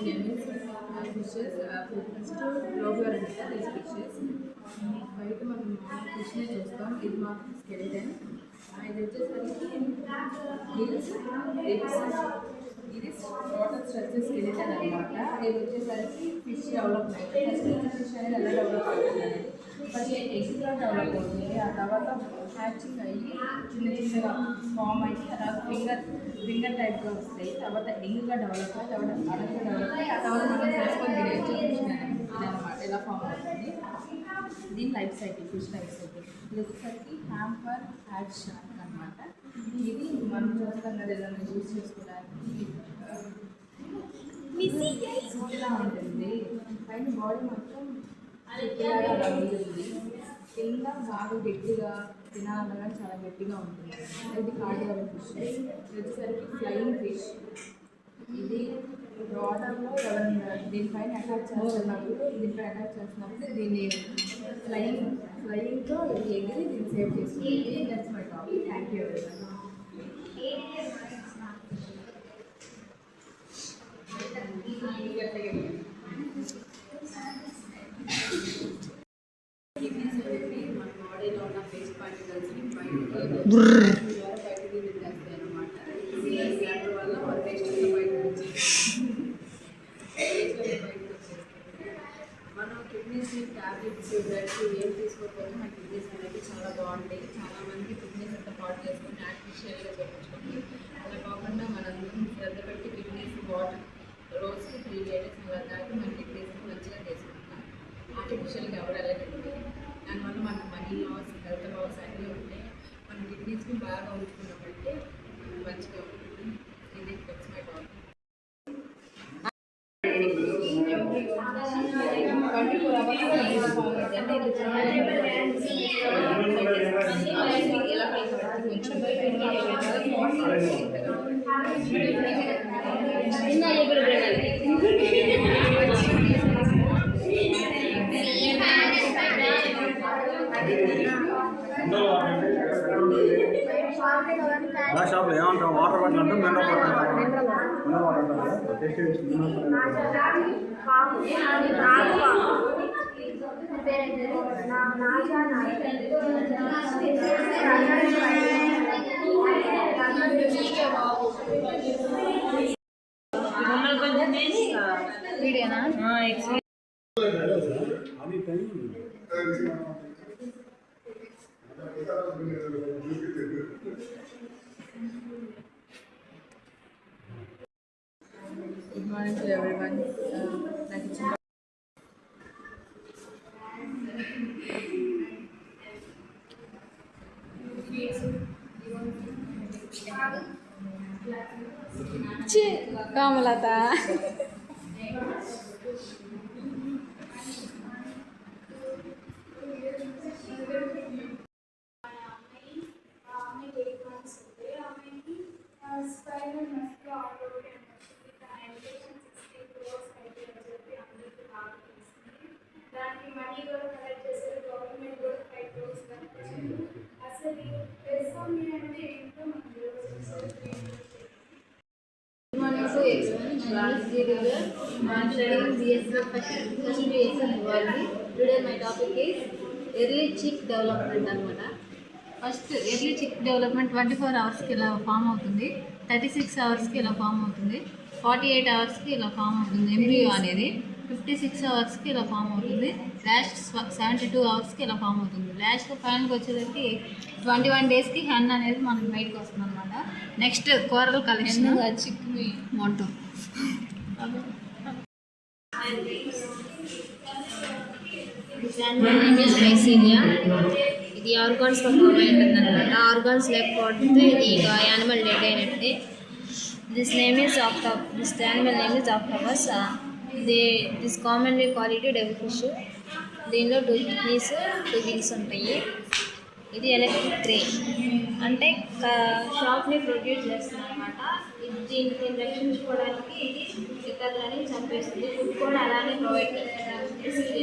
name is fishes. First globular anita these fishes. బయట మనం ఫిష్ని చూస్తాం. ఇది మాత్రం స్కెలిటన్. ఇది వచ్చేసరికి గిల్స్ రిబ్స్. ఇది టోటల్ స్ట్రక్చర్ స్కెలిటన్ అనమాట. ఇది వచ్చేసరికి ఫిష్ డెవలప్మెంట్. ఫస్ట్ ఫిష్ అనేది ఎలా డెవలప్ అవుతుంది అనేది ఫస్ట్ ఎగ్గా డెవలప్ అవుతుంది. ఆ తర్వాత హ్యాచింగ్ అయ్యి చిన్న చిన్నగా ఫామ్ అయ్యి తర్వాత ఫింగర్ టైప్గా వస్తాయి. తర్వాత ఎంగ్గా డెవలప్ అయ్యి తర్వాత అడగగా డెవలప్ అయ్యి ఆ తర్వాత మనం తెలుసుకొని తినేచ్చు ఫిష్ ఇదనమాట. ఎలా ఫామ్ అవుతుంది దీని life cycle, fish life cycle. ఇది వచ్చేసరికి హ్యాంపర్ హ్యాచ్ షార్క్ అనమాట. ఇది మనం చూస్తాం కదా ఏదైనా యూజ్ చేసుకోవడానికి ఇలా ఉంటుంది. పైన బాడీ మొత్తం ఉంటుంది. కింద బాగా గట్టిగా తినాలన్నా చాలా గట్టిగా ఉంటుంది. ఇది కార్డియల్ ఫిష్. ఇది వచ్చేసరికి ఫ్లయింగ్ ఫిష్. ఇది వాటర్లో ఎవరైనా దీనిపైన అటాక్ చేస్తున్నప్పుడు దీన్ని ఫ్లయింగ్తో ఇది ఎగిరి దీన్ని సేవ్ చేస్తుంది. That's my topic. Thank you everyone. మన బాడీలో ఉన్న ఫేస్ పార్టికల్స్ని బయటకి చేస్తాయి అన్నమాట. దాని వల్ల మన టేస్ట్ మనం కిడ్నీస్ ట్యాబ్లెట్స్ బ్లడ్స్ ఏం తీసుకోకపోతే మన కిడ్నీస్ అనేది చాలా బాగుంటాయి. చాలామంది కిడ్నీస్ అంతా పాటు చేసుకొని ఆర్టిఫిషియల్గా చేయించుకొని అలా కాకుండా మనం శ్రద్ధ పెట్టి కిడ్నీస్ వాటర్ రోజుకి 3 లీటర్స్ అలా తాగి మన కిడ్నీస్ని మంచిగా చేసుకుంటాం. ఆర్టిఫిషియల్గా ఎవరు వెళ్ళకండి. దానివల్ల మనకు మనీ లాస్, హెల్త్ లాస్ అన్నీ ఉంటాయి. మన కిడ్నీస్ని బాగా ఉంచుకున్నప్పుడంటే మంచిగా ఉంటుంది. ఇది దట్స్ మై టాపిక్. 24 hours అంటే ఇది ఎలా కొంచెం అలా షాప్లో ఏమంటాం వాటర్ బాటిల్ అంటాం మినరల్ వాటర్ వీడియోనా Good morning to everyone. Thank you so much. Kamalata. దానికి మనీ కూడా కలెక్ట్ చేశారు. గవర్నమెంట్ కూడా 5 crores కట్టించారు. అసలు ఎస్ఎంఈ అంటే ఏంటో మనకు తెలుసు. Good morning to everyone. My name is Deepika. I am studying BSc first BSc Zoology. Today my topic is early chick development అనమాట. ఫస్ట్ ఎర్లీ చిక్ డెవలప్మెంట్ 24 అవర్స్కి ఇలా ఫామ్ అవుతుంది. 36 అవర్స్కి ఇలా ఫామ్ అవుతుంది. 48 అవర్స్కి ఇలా ఫామ్ అవుతుంది ఎంబ్రియో అనేది. 56 అవర్స్కి ఇలా ఫామ్ అవుతుంది. లాస్ట్ 72 అవర్స్కి ఇలా ఫామ్ అవుతుంది. లాస్ట్ ఫైనల్కి వచ్చేసరికి 21 డేస్కి హెన్ అనేది మనకి బయటకు వస్తుంది అనమాట. నెక్స్ట్ కోరల్ కలెక్షన్ చిక్కు మోటో. ఇది ఆర్గాన్స్లో ఫామ్ అయి ఉంటుందన్నమాట. ఆర్గాన్స్ లేకపోతే ఇది ఇక యానిమల్ డెడ్ అయినట్టే. This animal name is octopus. This commonly call it devil fish. దీనిలో 2 కిడ్నీస్ 2 వింగ్స్ ఉంటాయి. ఇది ఎలక్ట్రిక్ రే అంటే షాక్ని ప్రొడ్యూస్ చేస్తుంది అనమాట. దీన్ని రక్షించుకోవడానికి ఇది ఇతరులని చంపేస్తుంది. ఫుడ్ కూడా అలానే ప్రొవైడ్ చేస్తుంది.